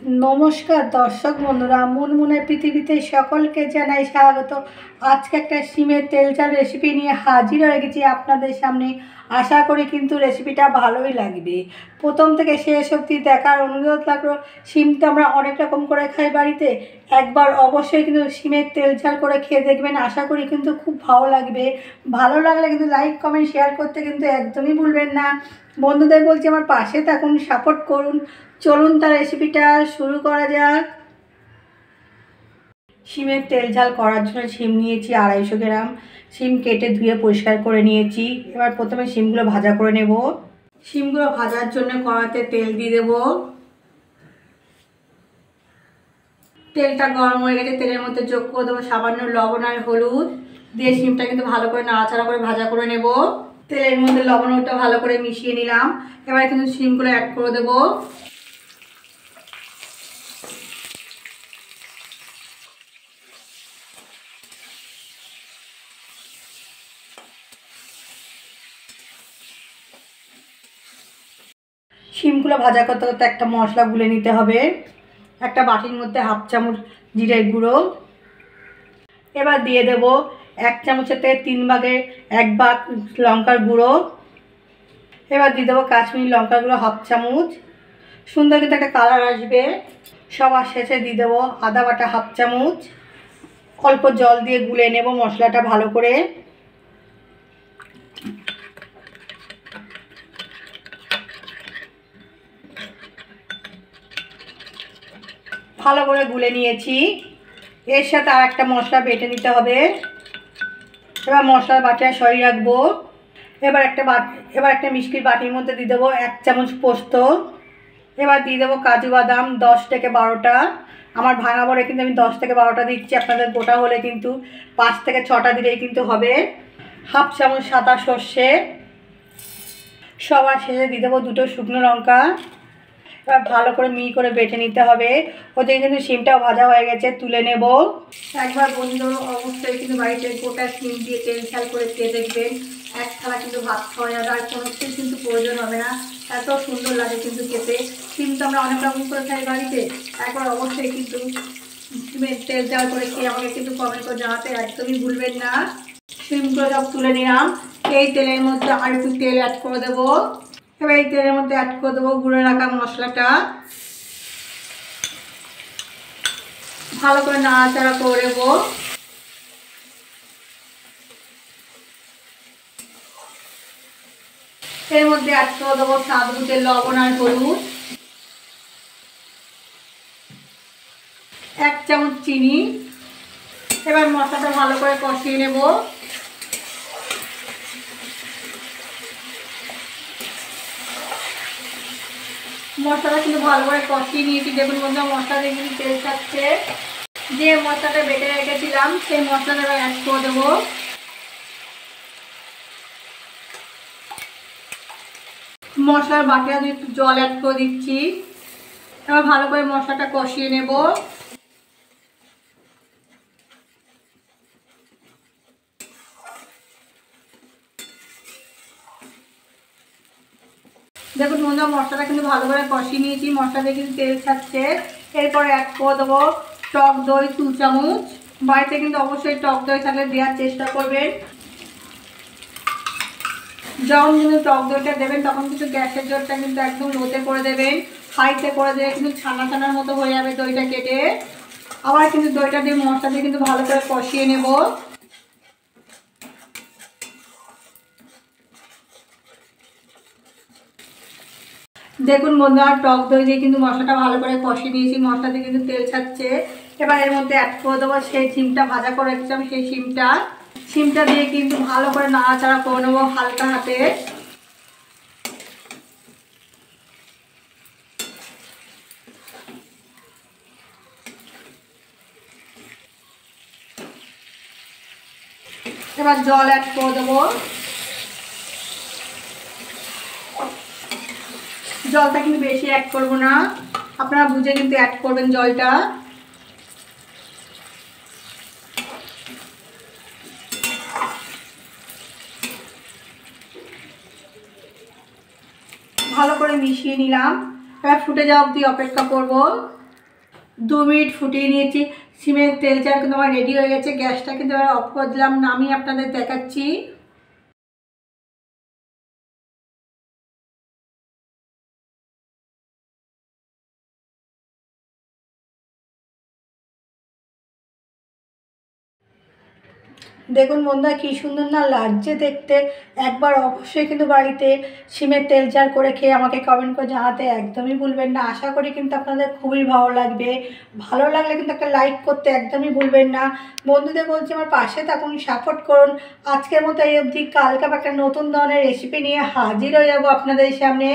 নমস্কার দর্শক বন্ধুরা, মুনমুনের পৃথিবীতে সকলকে জানাই স্বাগত। আজকে একটা শিমের তেল ঝাল রেসিপি নিয়ে হাজির হয়ে গেছি আপনাদের সামনে। আশা করি কিন্তু রেসিপিটা ভালোই লাগবে। প্রথম থেকে শেষ অবধি দেখার অনুরোধ থাকলো। শিম তো আমরা অনেক রকম করে খাই বাড়িতে, একবার অবশ্যই কিন্তু শিমের তেল ঝাল করে খেয়ে দেখবেন। আশা করি কিন্তু খুব ভালো লাগবে। ভালো লাগলে কিন্তু লাইক কমেন্ট শেয়ার করতে কিন্তু একদমই ভুলবেন না। বন্ধুদের বলছি আমার পাশে থাকুন, সাপোর্ট করুন। চলুন তার রেসিপিটা শুরু করা যাক। শিমের তেল ঝাল করার জন্য শিম নিয়েছি 250 গ্রাম। শিম কেটে ধুয়ে পরিষ্কার করে নিয়েছি। এবার প্রথমে শিমগুলো ভাজা করে নেব। শিমগুলো ভাজার জন্য কড়াতে তেল দিয়ে দেব। তেলটা গরম হয়ে গেছে, তেলের মধ্যে যোগ করে দেবো সামান্য লবণ আর হলুদ দিয়ে শিমটা কিন্তু ভালো করে নাড়াচাড়া করে ভাজা করে নেব। তেলের মধ্যে লবণটা ভালো করে মিশিয়ে নিলাম। এবার কিন্তু শিমগুলো অ্যাড করে দেবো। শিমগুলো ভাজা করতে করতে একটা মশলা গুলে নিতে হবে। একটা বাটির মধ্যে 1/2 চামচ জিরের গুঁড়ো। এবার দিয়ে দেব 1 চামচের থেকে 3 ভাগের 1 ভাগ লঙ্কার গুঁড়ো। এবার দিয়ে দেবো কাশ্মীরি লঙ্কার গুঁড়ো 1/2 চামচ। সুন্দর কিন্তু একটা কালার আসবে। সবার শেষে দিয়ে দেবো আদা বাটা 1/2 চামচ। অল্প জল দিয়ে গুলে নেব মশলাটা ভালো করে। ভালো করে গুলে নিয়েছি। এর সাথে আর একটা মশলা বেটে নিতে হবে। এবার মশলার বাটিটা সরিয়ে রাখবো। এবার একটা মিষ্টির বাটির মধ্যে দিয়ে দেবো 1 চামচ পোস্ত। এবার দিয়ে দেবো কাজু বাদাম 10 থেকে 12টা। আমার ভাঙা বলে কিন্তু আমি 10 থেকে 12টা দিচ্ছি, আপনাদের গোটা হলে কিন্তু 5 থেকে 6টা দিলেই কিন্তু হবে। 1/2 চামচ সাদা সর্ষে। সবার শেষে দিয়ে দেবো 2টো শুকনো লঙ্কা। এবার ভালো করে মিহি করে বেটে নিতে হবে। ওদিকে কিন্তু শিমটাও ভাজা হয়ে গেছে, তুলে নেব। একবার বন্ধু অবশ্যই কিন্তু বাড়িতে গোটা শিম দিয়ে তেল ঝাল করে খেয়ে দেখবেন। এক থালা কিন্তু ভাত খাওয়া যাবে, আর কোনো কিছু কিন্তু প্রয়োজন হবে না। এত সুন্দর লাগে কিন্তু খেতে। শিম তো আমরা অনেক রকম করে খাই বাড়িতে। একবার অবশ্যই কিন্তু শিমের তেল ঝাল করে খেয়ে আমাকে কিন্তু কমেন্ট করে জানাতে একদমই ভুলবেন না। শিমগুলো সব তুলে নিলাম। এই তেলের মধ্যে আর একটু তেল অ্যাড করে দেবো। এবার এই তেলের মধ্যে অ্যাড করে দেবো গুঁড়ো রাখা মশলাটা। ভালো করে নাড়াচাড়া করে দেবো। এর মধ্যে অ্যাড করে দেবো স্বাদ বুঝে লবণ আর হলুদ, 1 চামচ চিনি। এবার মশলাটা ভালো করে কষিয়ে নেব। মশলাটা কিন্তু ভালো করে কষিয়ে নিয়েছি। দেখুন বন্ধু মশলা দিয়ে কিন্তু তেল ছাড়ছে। যে মশলাটা বেটে রেখেছিলাম সেই মশলাটা এবার অ্যাড করে দেবো। মশলার বাটিটা দিয়ে একটু জল অ্যাড করে দিচ্ছি। এবার ভালো করে মশলাটা কষিয়ে নেব। দেখুন বন্ধুরা মশলাটা কিন্তু ভালো করে কষিয়ে নিয়েছি। মশলা দিয়ে কিন্তু তেল ছাড়ছে। এরপরে অ্যাড করে দেবো টক দই 2 চামচ। বাড়িতে কিন্তু অবশ্যই টক দই থাকলে দেওয়ার চেষ্টা করবেন। যখন কিন্তু টক দইটা দেবেন তখন কিন্তু গ্যাসের জলটা কিন্তু একদম লোতে করে দেবেন। হাইতে করে দেবে কিন্তু ছানা ছানার মতো হয়ে যাবে দইটা কেটে। আবার কিন্তু দইটা দিয়ে মশলা দিয়ে কিন্তু ভালো করে কষিয়ে নেব। দেখুন বন্ধুরা টক দই দিয়ে কিন্তু মশলাটা ভালো করে কষিয়ে নিয়েছি। মশলা দিয়ে কিন্তু তেল ছাড়ছে। এবার এর মধ্যে অ্যাড করে দেবো সেই শিমটা ভাজা করে রেখেছিলাম সেই শিমটা দিয়ে কিন্তু ভালো করে নাড়াচাড়া করে নেবো হালকা হাতে। এবার জল অ্যাড করে দেবো। জলটা কিন্তু বেশি অ্যাড করব না, আপনারা বুঝে কিন্তু অ্যাড করবেন জলটা। ভালো করে মিশিয়ে নিলাম। এবার ফুটে যাওয়া অবধি অপেক্ষা করব। 2 মিনিট ফুটিয়ে নিয়েছি। সিমের তেল চাল কিন্তু আমার রেডি হয়ে গেছে। গ্যাসটা কিন্তু এবার অফ করে দিলাম, নামিয়ে আপনাদের দেখাচ্ছি। দেখুন বন্ধুরা কী সুন্দর না লাগছে দেখতে। একবার অবশ্যই কিন্তু বাড়িতে সিমের তেল ঝাল করে খেয়ে আমাকে কমেন্ট করে জানাতে একদমই ভুলবেন না। আশা করি কিন্তু আপনাদের খুবই ভালো লাগবে। ভালো লাগলে কিন্তু একটা লাইক করতে একদমই ভুলবেন না। বন্ধুদের বলছি আমার পাশে থাকুন, সাপোর্ট করুন। আজকের মতো এই অবধি, কালকে একটা নতুন ধরনের রেসিপি নিয়ে হাজির হয়ে যাবো আপনাদের সামনে।